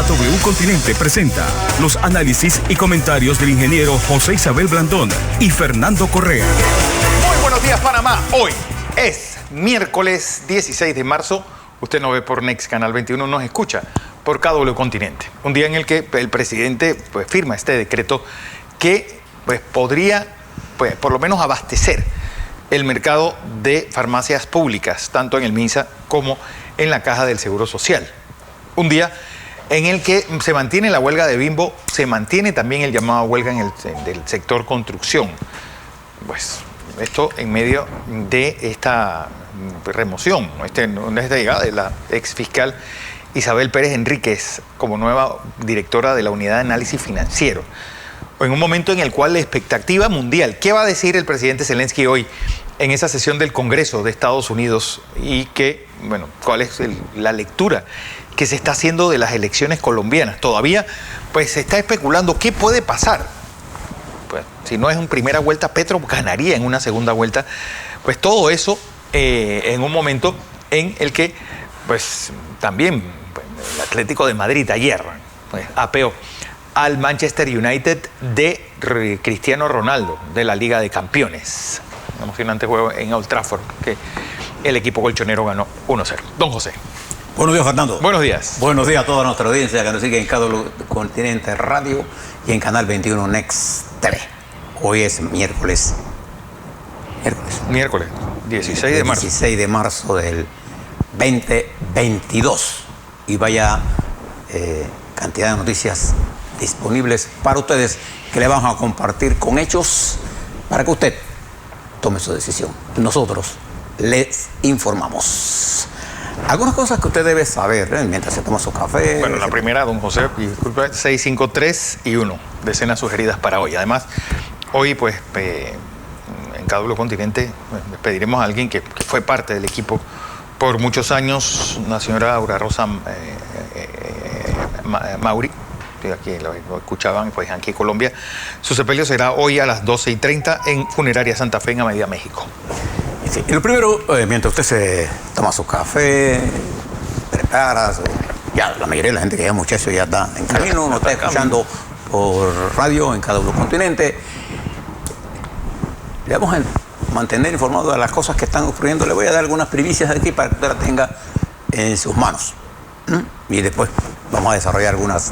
KW Continente presenta los análisis y comentarios del ingeniero José Isabel Blandón y Fernando Correa. Muy buenos días, Panamá. Hoy es miércoles 16 de marzo. Usted nos ve por Next Canal 21, nos escucha por KW Continente. Un día en el que el presidente firma este decreto que podría por lo menos abastecer el mercado de farmacias públicas, tanto en el MINSA como en la Caja del Seguro Social. Un día en el que se mantiene la huelga de Bimbo, se mantiene también el llamado a huelga del sector construcción. Pues esto en medio de esta remoción, esta llegada de la exfiscal Isabel Pérez Enríquez como nueva directora de la Unidad de Análisis Financiero. En un momento en el cual la expectativa mundial, ¿qué va a decir el presidente Zelensky hoy en esa sesión del Congreso de Estados Unidos? Y ¿cuál es la lectura que se está haciendo de las elecciones colombianas? Todavía se está especulando qué puede pasar. Si no es en primera vuelta, Petro ganaría en una segunda vuelta. Todo eso en un momento en el que también el Atlético de Madrid ayer apeó al Manchester United de Cristiano Ronaldo, de la Liga de Campeones. Un emocionante juego en Old Trafford que el equipo colchonero ganó 1-0. Don José. Buenos días, Fernando. Buenos días. Buenos días a toda nuestra audiencia que nos sigue en KW Continente Radio y en Canal 21 Next TV. Hoy es miércoles 16 de marzo. 16 de marzo del 2022. Y vaya cantidad de noticias disponibles para ustedes que le vamos a compartir con hechos para que usted tome su decisión. Nosotros les informamos. Algunas cosas que usted debe saber mientras se toma su café. Bueno, la primera, don José, disculpe, 653 y 1 de escenas sugeridas para hoy. Además, hoy en KW Continente pediremos a alguien que fue parte del equipo por muchos años, una señora Aura Rosa Mauri, que aquí lo escuchaban aquí en Colombia. Su sepelio será hoy a las 12:30 en Funeraria Santa Fe en Avenida México. Sí, y lo primero, mientras usted se toma su café, prepara, ya la mayoría de la gente que ya muchacho ya está en camino, nos está escuchando por radio en KW Continente. Le vamos a mantener informado de las cosas que están ocurriendo. Le voy a dar algunas primicias aquí para que usted las tenga en sus manos. Y después vamos a desarrollar algunas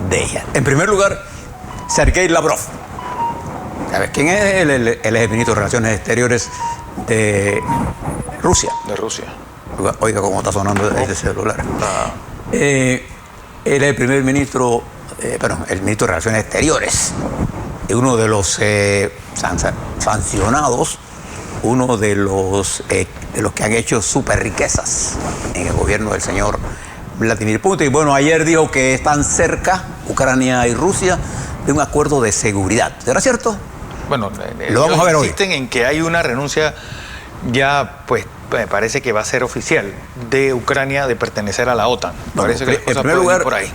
de ellas. En primer lugar, Sergei Lavrov. ¿Sabes quién es? El ex ministro de Relaciones Exteriores de Rusia. De Rusia. Oiga cómo está sonando este celular. Él es el primer ministro, el ministro de Relaciones Exteriores. Es uno de los sancionados, uno de los que han hecho super riquezas en el gobierno del señor Vladimir Putin. Bueno, ayer dijo que están cerca, Ucrania y Rusia, de un acuerdo de seguridad. ¿Será cierto? Bueno, lo vamos a ver hoy. Insisten en que hay una renuncia ya, me parece que va a ser oficial, de Ucrania de pertenecer a la OTAN. Bueno, parece que las en cosas primer pueden lugar, ir por ahí.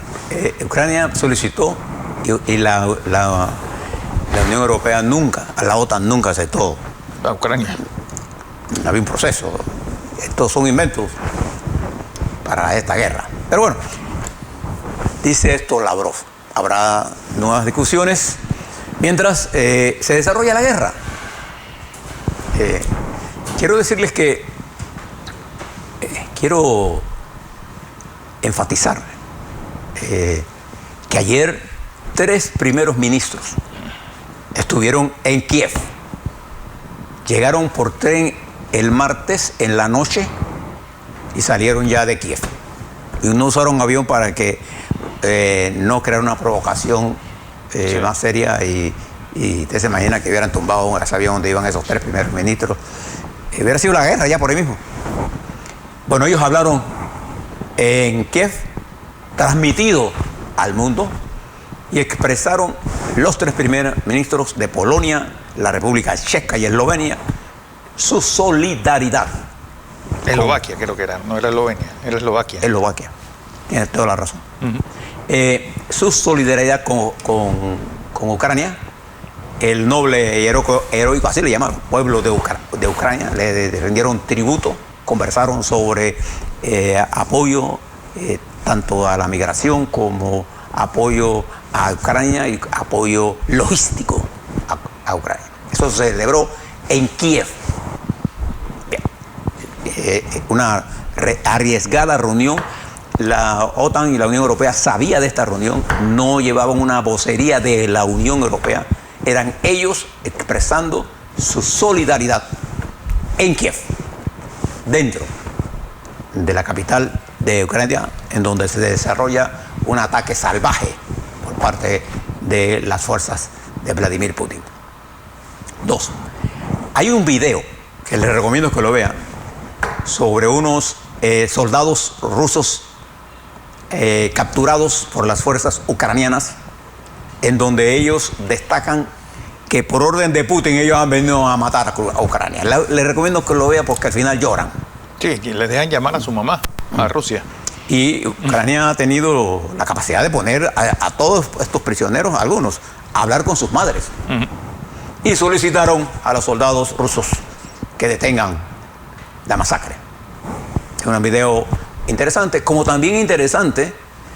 Ucrania solicitó y la Unión Europea nunca, a la OTAN nunca aceptó. A Ucrania. No había un proceso. Estos son inventos para esta guerra. Pero bueno, dice esto Lavrov. Habrá nuevas discusiones mientras se desarrolla la guerra. Quiero decirles que quiero enfatizar que ayer 3 primeros ministros estuvieron en Kiev. Llegaron por tren el martes en la noche y salieron ya de Kiev. Y no usaron avión para que no creara una provocación más seria y usted se imagina que hubieran tumbado ese avión donde iban esos 3 primeros ministros. Hubiera sido la guerra ya por ahí mismo. Bueno, ellos hablaron en Kiev, transmitido al mundo, y expresaron los 3 primeros ministros de Polonia, la República Checa y Eslovenia su solidaridad. Eslovaquia creo que era, no era Eslovenia, era Eslovaquia. Eslovaquia, tiene toda la razón. Su solidaridad con Ucrania, el noble y heroico, así le llaman, pueblo de Ucrania, le rendieron tributo, conversaron sobre apoyo tanto a la migración como apoyo a Ucrania y apoyo logístico a Ucrania. Eso se celebró en Kiev. Una arriesgada reunión. La OTAN y la Unión Europea sabía de esta reunión, no llevaban una vocería de la Unión Europea, eran ellos expresando su solidaridad en Kiev, dentro de la capital de Ucrania, en donde se desarrolla un ataque salvaje por parte de las fuerzas de Vladimir Putin. 2. Hay un video que les recomiendo que lo vean sobre unos soldados rusos capturados por las fuerzas ucranianas, en donde ellos destacan que por orden de Putin ellos han venido a matar a Ucrania. Les recomiendo que lo vean porque al final lloran. Sí, que les dejan llamar a su mamá, a Rusia. Y Ucrania ha tenido la capacidad de poner a todos estos prisioneros, algunos, a hablar con sus madres. Y solicitaron a los soldados rusos que detengan la masacre. Es un video interesante, como también interesante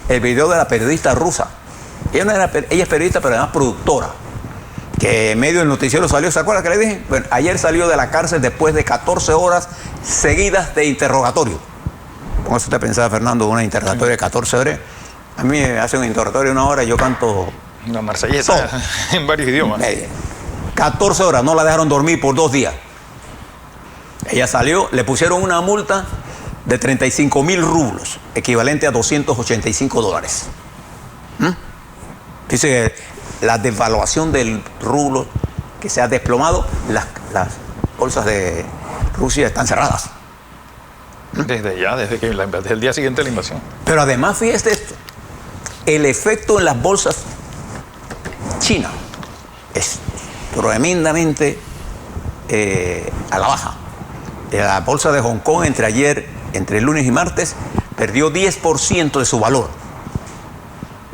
el video de la periodista rusa. Ella es periodista, pero además productora, que en medio del noticiero salió, ¿se acuerda que le dije? Bueno, ayer salió de la cárcel después de 14 horas seguidas de interrogatorio. ¿Cómo usted pensaba, Fernando, una interrogatorio de 14 horas? A mí me hace un interrogatorio de 1 hora y yo canto la marsellesa en varios idiomas. 14 horas, no la dejaron dormir por 2 días. Ella salió, le pusieron una multa de 35.000 rublos, equivalente a $285. Dice que la devaluación del rublo que se ha desplomado, las bolsas de Rusia están cerradas. Desde ya, desde el día siguiente de la invasión. Pero además, fíjate esto, el efecto en las bolsas chinas es tremendamente a la baja. De la bolsa de Hong Kong entre el lunes y martes, perdió 10% de su valor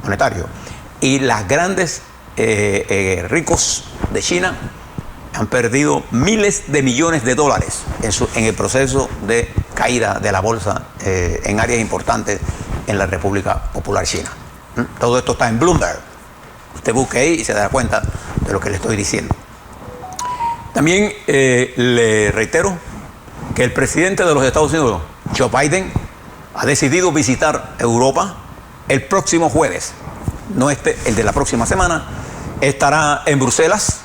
monetario. Y las grandes ricos de China han perdido miles de millones de dólares en el proceso de caída de la bolsa en áreas importantes en la República Popular China. Todo esto está en Bloomberg. Usted busque ahí y se dará cuenta de lo que le estoy diciendo. También le reitero que el presidente de los Estados Unidos, Joe Biden, ha decidido visitar Europa el próximo jueves. No el de la próxima semana. Estará en Bruselas,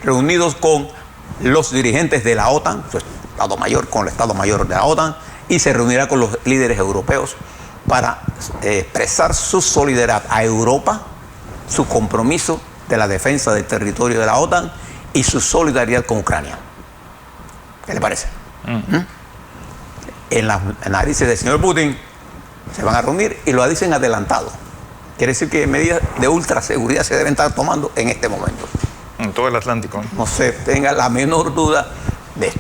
reunidos con los dirigentes de la OTAN, su Estado Mayor, con el Estado Mayor de la OTAN, y se reunirá con los líderes europeos para expresar su solidaridad a Europa, su compromiso de la defensa del territorio de la OTAN y su solidaridad con Ucrania. ¿Qué le parece? En las análisis del señor Putin se van a reunir y lo dicen adelantado. Quiere decir que medidas de ultra seguridad se deben estar tomando en este momento. En todo el Atlántico. No se tenga la menor duda de esto.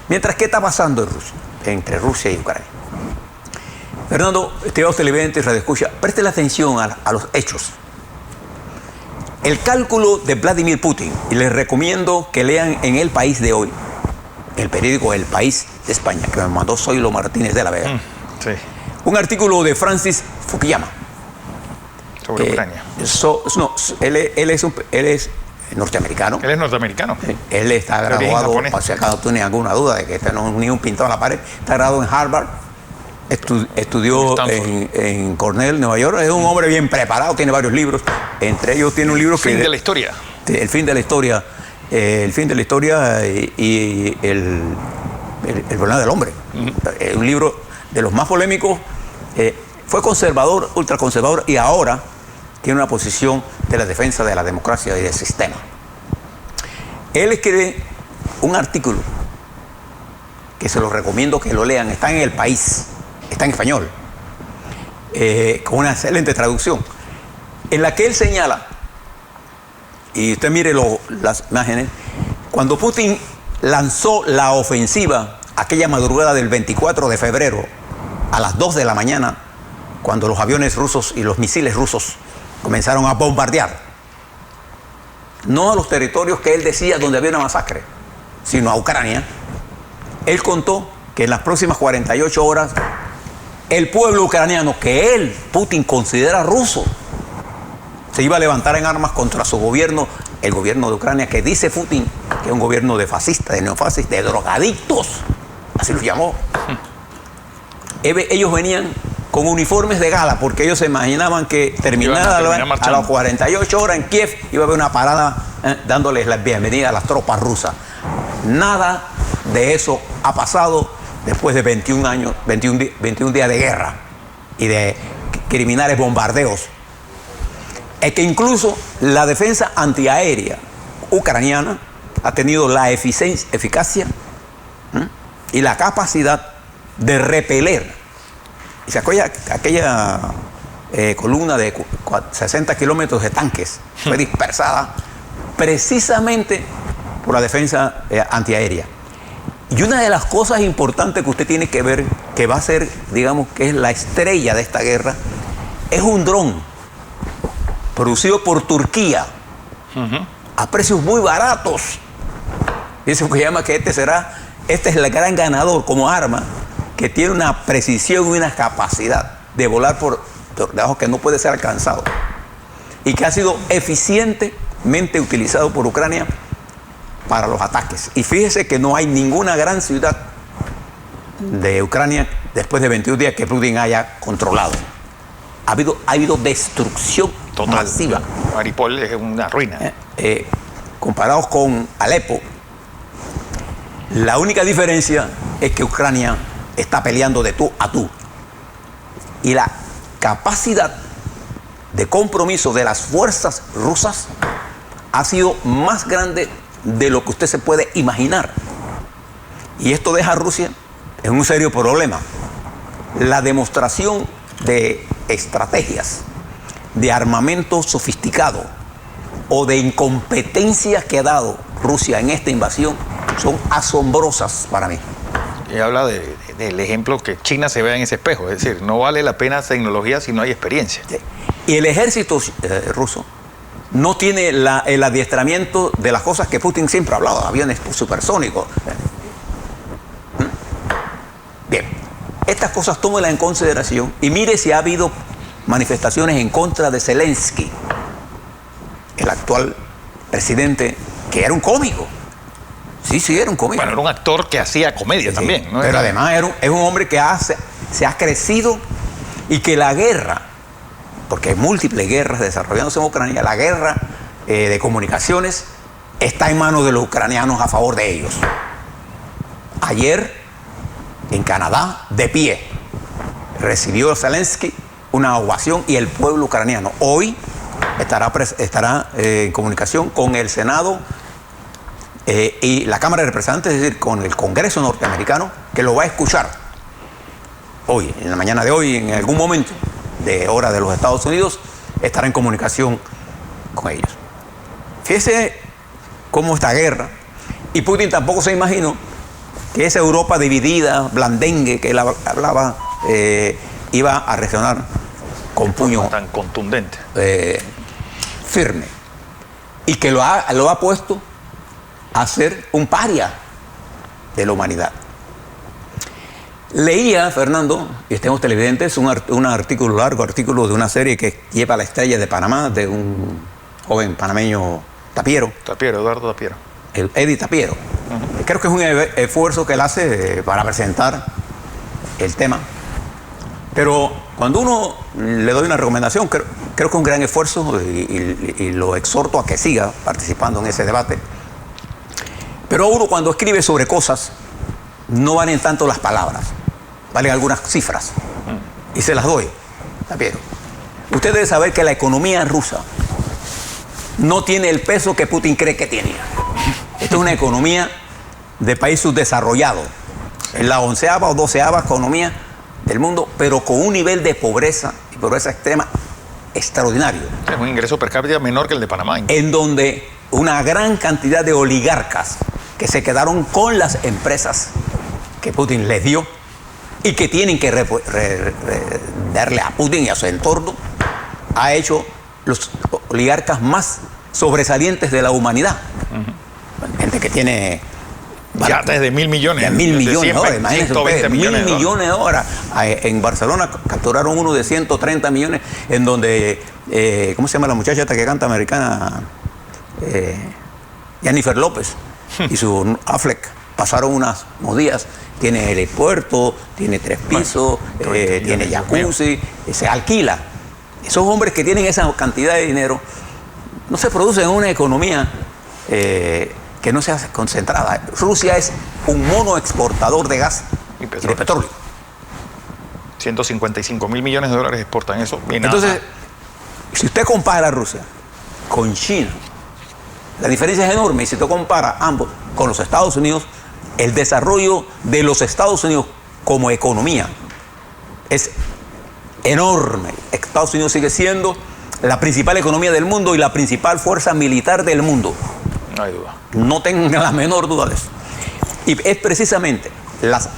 Mientras, ¿qué está pasando en Rusia? Entre Rusia y Ucrania. Fernando, estimados televidentes y radioescucha, preste la atención a los hechos. El cálculo de Vladimir Putin, y les recomiendo que lean en El País de hoy, el periódico El País de España, que me mandó Zoilo Martínez de la Vega. Sí. Un artículo de Francis Fukuyama. Sobre Ucrania. Él es norteamericano. Él es norteamericano. Él está graduado, para si acaso tiene alguna duda de que este no es ni un pintado en la pared, está graduado en Harvard, estudió en Cornell, Nueva York. Es un hombre bien preparado, tiene varios libros. Entre ellos tiene un libro El fin de la historia. El fin de la historia. El fin de la historia y el problema del hombre. Un libro de los más polémicos. Fue conservador, ultraconservador, y ahora tiene una posición de la defensa de la democracia y del sistema. Él escribe un artículo que se lo recomiendo que lo lean. Está en El País, está en español, con una excelente traducción, en la que él señala, y usted mire las imágenes, cuando Putin lanzó la ofensiva aquella madrugada del 24 de febrero a las 2 de la mañana, cuando los aviones rusos y los misiles rusos comenzaron a bombardear, no a los territorios que él decía donde había una masacre, sino a Ucrania. Él contó que en las próximas 48 horas el pueblo ucraniano, que él, Putin, considera ruso, se iba a levantar en armas contra su gobierno, el gobierno de Ucrania, que dice Putin que es un gobierno de fascistas, de neofascistas, de drogadictos, así lo llamó. Ellos venían con uniformes de gala, porque ellos se imaginaban que terminada a las 48 horas en Kiev iba a haber una parada dándoles la bienvenida a las tropas rusas. Nada de eso ha pasado después de 21 años, 21 días de guerra y de criminales bombardeos. Es que incluso la defensa antiaérea ucraniana ha tenido la eficacia y la capacidad de repeler. Y se acuerda aquella columna de 60 kilómetros de tanques, fue dispersada precisamente por la defensa antiaérea. Y una de las cosas importantes que usted tiene que ver, que va a ser, digamos, que es la estrella de esta guerra, es un dron producido por Turquía a precios muy baratos. Dice que llama que este es el gran ganador como arma, que tiene una precisión y una capacidad de volar por debajo que no puede ser alcanzado y que ha sido eficientemente utilizado por Ucrania para los ataques. Y fíjese que no hay ninguna gran ciudad de Ucrania después de 21 días que Putin haya controlado. Ha habido destrucción total, masiva. Mariupol es una ruina. Comparados con Alepo, la única diferencia es que Ucrania está peleando de tú a tú. Y la capacidad de compromiso de las fuerzas rusas ha sido más grande de lo que usted se puede imaginar. Y esto deja a Rusia en un serio problema. La demostración de estrategias, de armamento sofisticado o de incompetencia que ha dado Rusia en esta invasión son asombrosas para mí. Y habla del ejemplo que China se vea en ese espejo, es decir, no vale la pena tecnología si no hay experiencia. Sí. Y el ejército ruso no tiene el adiestramiento de las cosas que Putin siempre ha hablado, aviones supersónicos. Bien, estas cosas tómenlas en consideración y mire si ha habido manifestaciones en contra de Zelensky, el actual presidente, que era un cómico. Sí, era un cómico. Bueno, era un actor que hacía comedia también, ¿no? Pero además es un hombre que se ha crecido y que la guerra, porque hay múltiples guerras desarrollándose en Ucrania, la guerra de comunicaciones está en manos de los ucranianos a favor de ellos. Ayer, en Canadá, de pie, recibió Zelensky una ovación y el pueblo ucraniano. Hoy estará en comunicación con el Senado y la Cámara de Representantes, es decir, con el Congreso norteamericano, que lo va a escuchar hoy, en la mañana de hoy, en algún momento de hora de los Estados Unidos, estará en comunicación con ellos. Fíjese cómo esta guerra, y Putin tampoco se imaginó que esa Europa dividida, blandengue, que él hablaba, iba a reaccionar con puño tan contundente, firme, y que lo ha puesto a ser un paria de la humanidad. Leía, Fernando, y estemos televidentes, un largo artículo de una serie que lleva la estrella de Panamá, de un joven panameño, Eduardo Tapiero. Eddie Tapiero. Creo que es un esfuerzo que él hace para presentar el tema. Pero cuando uno le doy una recomendación, creo que es un gran esfuerzo y lo exhorto a que siga participando en ese debate. Pero uno cuando escribe sobre cosas, no valen tanto las palabras, valen algunas cifras. Y se las doy, Tapiero. Usted debe saber que la economía rusa no tiene el peso que Putin cree que tiene. Esta es una economía de país subdesarrollado. Es la 11ª o 12ª economía del mundo, pero con un nivel de pobreza y pobreza extrema extraordinario. Es un ingreso per cápita menor que el de Panamá. En donde una gran cantidad de oligarcas que se quedaron con las empresas que Putin les dio y que tienen que darle a Putin y a su entorno, ha hecho los oligarcas más sobresalientes de la humanidad. Gente que tiene Ya desde 1.000 millones. De 1.000 millones de dólares, 100, imagínense 120 ustedes, 1.000 millones de dólares. En Barcelona capturaron uno de 130 millones, en donde, ¿cómo se llama la muchacha esta que canta americana? Jennifer López y su Affleck pasaron unos días. Tiene helipuerto, tiene 3 pisos, tiene jacuzzi, se alquila. Esos hombres que tienen esa cantidad de dinero no se producen en una economía que no sea concentrada. Rusia es un mono exportador de gas y de petróleo. 155.000 millones de dólares exportan eso. Entonces, si usted compara a Rusia con China, la diferencia es enorme. Y si usted compara ambos con los Estados Unidos, el desarrollo de los Estados Unidos como economía es enorme. Estados Unidos sigue siendo la principal economía del mundo y la principal fuerza militar del mundo. No hay duda. No tengan la menor duda de eso. Y es precisamente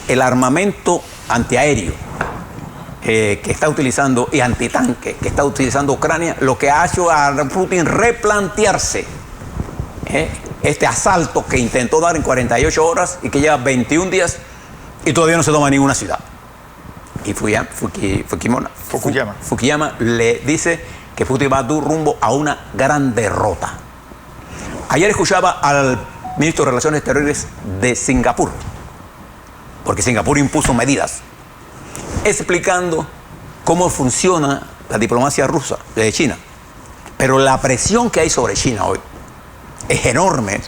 el armamento antiaéreo que está utilizando y antitanque que está utilizando Ucrania lo que ha hecho a Putin replantearse este asalto que intentó dar en 48 horas y que lleva 21 días y todavía no se toma ninguna ciudad. Y Fukuyama le dice que Putin va rumbo a una gran derrota. Ayer escuchaba al ministro de Relaciones Exteriores de Singapur, porque Singapur impuso medidas, explicando cómo funciona la diplomacia rusa de China. Pero la presión que hay sobre China hoy es enorme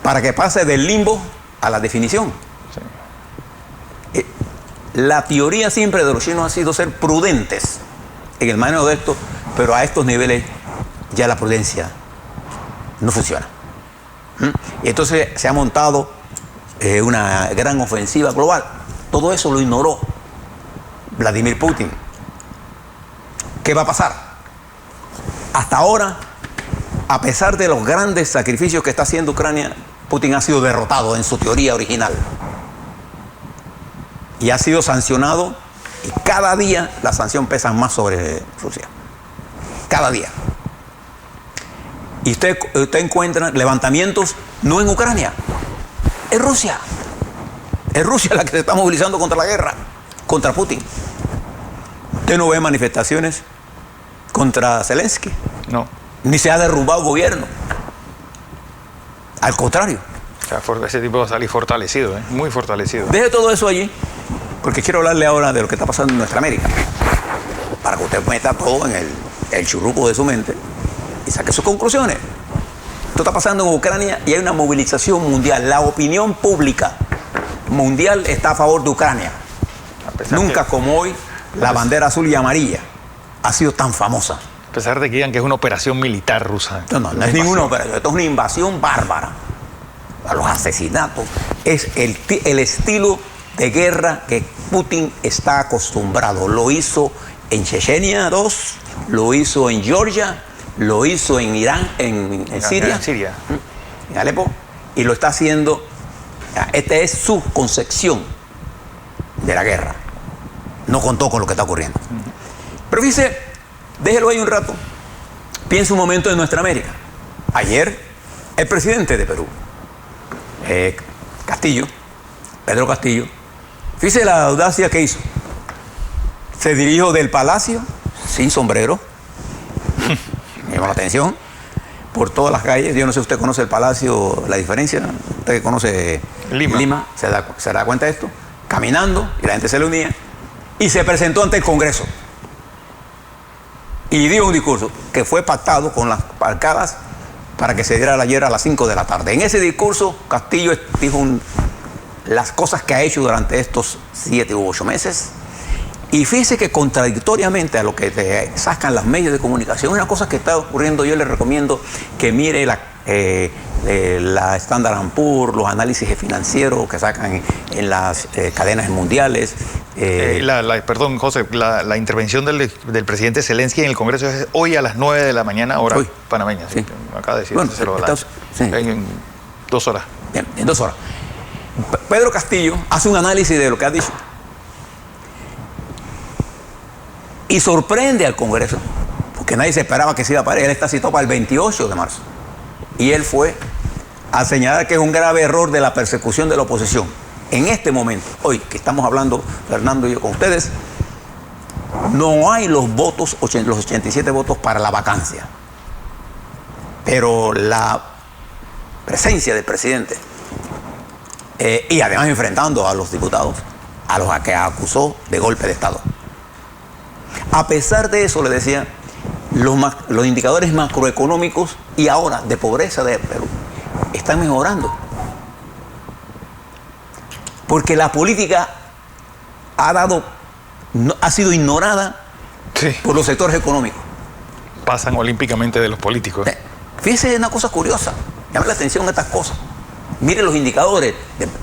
para que pase del limbo a la definición. Sí. La teoría siempre de los chinos ha sido ser prudentes en el manejo de esto, pero a estos niveles ya la prudencia no funciona. Y entonces se ha montado una gran ofensiva global. Todo eso lo ignoró Vladimir Putin. ¿Qué va a pasar? Hasta ahora, a pesar de los grandes sacrificios que está haciendo Ucrania, Putin ha sido derrotado en su teoría original. Y ha sido sancionado, y cada día la sanción pesa más sobre Rusia. Cada día. Y usted encuentra levantamientos no en Ucrania, es Rusia. Es Rusia la que se está movilizando contra la guerra, contra Putin. ¿Usted no ve manifestaciones contra Zelensky? No. Ni se ha derrumbado gobierno. Al contrario. O sea, ese tipo va a salir fortalecido, muy fortalecido. Deje todo eso allí, porque quiero hablarle ahora de lo que está pasando en nuestra América. Para que usted meta todo en el churruco de su mente y saque sus conclusiones. Esto está pasando en Ucrania y hay una movilización mundial. La opinión pública mundial está a favor de Ucrania. Nunca como hoy la bandera azul y amarilla ha sido tan famosa. A pesar de que digan que es una operación militar rusa. No es ninguna operación. Esto es una invasión bárbara. A los asesinatos. Es el estilo de guerra que Putin está acostumbrado. Lo hizo en Chechenia 2, lo hizo en Georgia, lo hizo en Irán, en Siria, en Alepo, y lo está haciendo. Esta es su concepción de la guerra. No contó con lo que está ocurriendo. Pero fíjese, déjelo ahí un rato. Piensa un momento en nuestra América. Ayer, el presidente de Perú, Pedro Castillo, fíjese la audacia que hizo. Se dirigió del palacio, sin sombrero, me llama la atención, por todas las calles. Yo no sé si usted conoce el palacio, la diferencia. Usted que conoce Lima se da cuenta de esto. Caminando, y la gente se le unía, y se presentó ante el Congreso. Y dio un discurso que fue pactado con las bancadas para que se diera ayer a las 5 de la tarde. En ese discurso, Castillo dijo las cosas que ha hecho durante estos 7 u 8 meses. Y fíjese que contradictoriamente a lo que te sacan los medios de comunicación, una cosa que está ocurriendo, yo le recomiendo que mire la Standard & Poor's, los análisis financieros que sacan en las cadenas mundiales. Perdón, José, la intervención del presidente Zelensky en el Congreso es hoy a las 9 de la mañana, hora panameña. Sí. Acaba de decir, bueno, en 2 horas. Bien, en 2 horas. Pedro Castillo hace un análisis de lo que ha dicho. Y sorprende al Congreso, porque nadie se esperaba que se iba a parar. Él está citado para el 28 de marzo. Y él fue a señalar que es un grave error de la persecución de la oposición. En este momento, hoy que estamos hablando, Fernando y yo con ustedes, no hay los votos, los 87 votos para la vacancia. Pero la presencia del presidente, y además enfrentando a los diputados, a los que acusó de golpe de Estado. A pesar de eso, le decía, los indicadores macroeconómicos y ahora de pobreza de Perú están mejorando. Porque la política ha sido ignorada por los sectores económicos. Pasan olímpicamente de los políticos. Fíjese una cosa curiosa, llama la atención estas cosas. Mire los indicadores,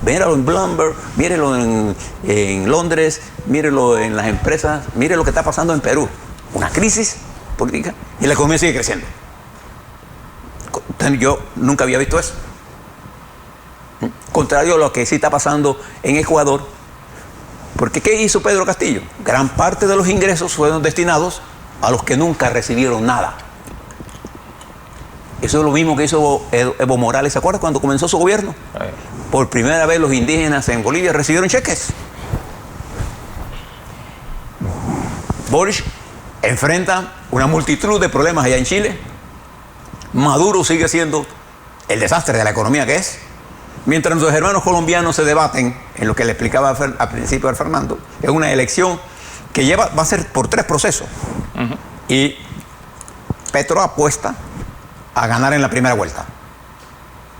míralo en Bloomberg, mírelo en Londres, mírelo en las empresas, mire lo que está pasando en Perú. Una crisis política y la economía sigue creciendo. Yo nunca había visto eso. Contrario a lo que sí está pasando en Ecuador. Porque ¿qué hizo Pedro Castillo? Gran parte de los ingresos fueron destinados a los que nunca recibieron nada. Eso es lo mismo que hizo Evo Morales. ¿Se acuerda cuando comenzó su gobierno? Por primera vez los indígenas en Bolivia recibieron cheques. Boric enfrenta una multitud de problemas allá en Chile. Maduro sigue siendo el desastre de la economía que es. Mientras nuestros hermanos colombianos se debaten en lo que le explicaba al principio al Fernando, es una elección que va a ser por 3 procesos. Y Petro apuesta a ganar en la primera vuelta.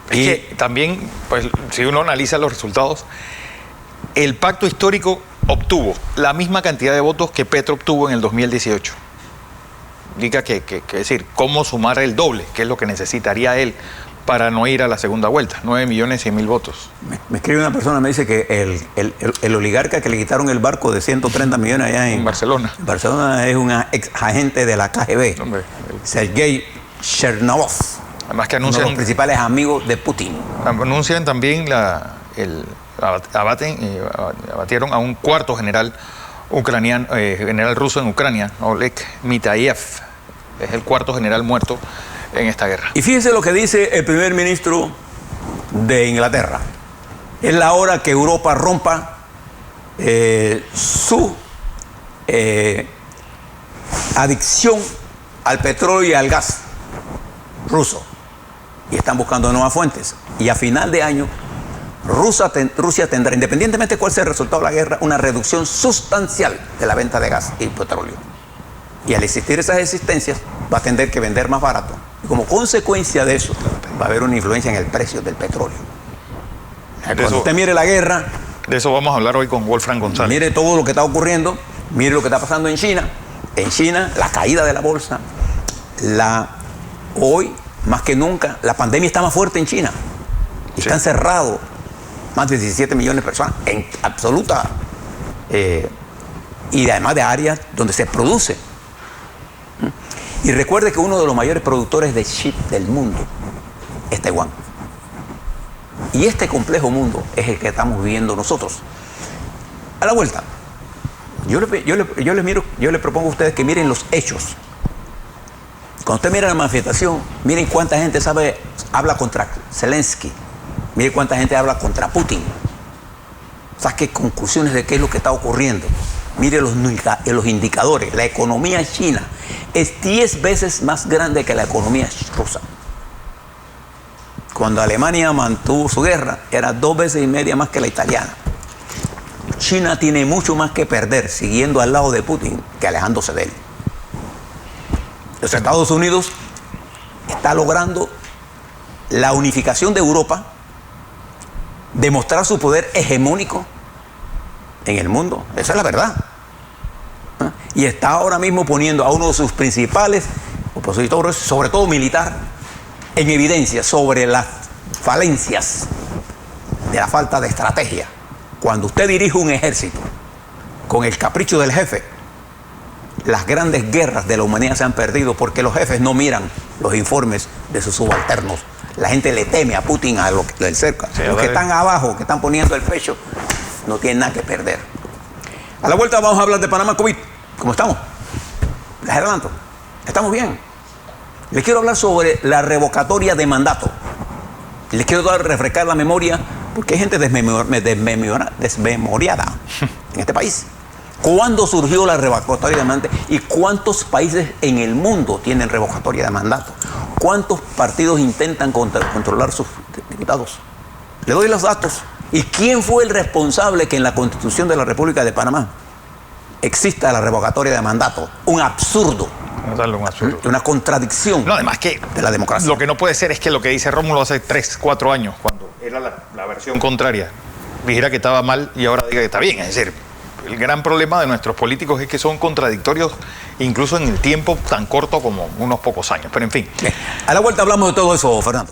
Es que también, pues, si uno analiza los resultados, el pacto histórico obtuvo la misma cantidad de votos que Petro obtuvo en el 2018. Indica que es decir, cómo sumar el doble, que es lo que necesitaría él para no ir a la segunda vuelta, 9.100.000 votos. Me escribe una persona, me dice que el oligarca que le quitaron el barco de 130 millones allá en Barcelona. Barcelona es un ex agente de la KGB, Sergei Chernovov. Además que uno de los principales amigos de Putin. Anuncian también abatieron a un cuarto general ucraniano, general ruso en Ucrania, Oleg Mitayev. Es el cuarto general muerto en esta guerra. Y fíjense lo que dice el primer ministro de Inglaterra. Es la hora que Europa rompa su adicción al petróleo y al gas ruso. Y están buscando nuevas fuentes. Y a final de año, Rusia tendrá, independientemente de cuál sea el resultado de la guerra, una reducción sustancial de la venta de gas y petróleo. Y al existir esas existencias, va a tener que vender más barato. Y como consecuencia de eso, va a haber una influencia en el precio del petróleo. Cuando usted mire la guerra... De eso vamos a hablar hoy con Wolfram González. Mire todo lo que está ocurriendo, mire lo que está pasando en China. En China, la caída de la bolsa. Hoy, más que nunca, la pandemia está más fuerte en China. Y están cerrados más de 17 millones de personas en absoluta... y además de áreas donde se produce. Y recuerde que uno de los mayores productores de chip del mundo es Taiwán. Y este complejo mundo es el que estamos viviendo nosotros. A la vuelta, yo le propongo a ustedes que miren los hechos. Cuando usted mira la manifestación, miren cuánta gente habla contra Zelensky. Miren cuánta gente habla contra Putin. Saque conclusiones de qué es lo que está ocurriendo. Mire los indicadores. La economía china es 10 veces más grande que la economía rusa. Cuando Alemania mantuvo su guerra, era 2 veces y media más que la italiana. China tiene mucho más que perder siguiendo al lado de Putin que alejándose de él. Los Estados Unidos está logrando la unificación de Europa, demostrar su poder hegemónico en el mundo. Esa es la verdad. Y está ahora mismo poniendo a uno de sus principales opositores, sobre todo militar, en evidencia sobre las falencias de la falta de estrategia. Cuando usted dirige un ejército con el capricho del jefe, las grandes guerras de la humanidad se han perdido porque los jefes no miran los informes de sus subalternos. La gente le teme a Putin, a los del cerca. Los que están abajo, que están poniendo el pecho, no tienen nada que perder. A la vuelta vamos a hablar de Panamá COVID. ¿Cómo estamos? Les adelanto. Estamos bien. Les quiero hablar sobre la revocatoria de mandato. les quiero refrescar la memoria, porque hay gente desmemoriada en este país. ¿Cuándo surgió la revocatoria de mandato? ¿Y cuántos países en el mundo tienen revocatoria de mandato? ¿Cuántos partidos intentan controlar sus diputados? Le doy los datos. ¿Y quién fue el responsable que en la Constitución de la República de Panamá exista la revocatoria de mandato? Un absurdo. Un absurdo. Una contradicción. No, además que de la democracia. Lo que no puede ser es que lo que dice Rómulo hace 3, 4 años, cuando era la versión contraria, dijera que estaba mal y ahora diga que está bien. Es decir, el gran problema de nuestros políticos es que son contradictorios incluso en el tiempo tan corto como unos pocos años. Pero en fin. A la vuelta hablamos de todo eso, Fernando.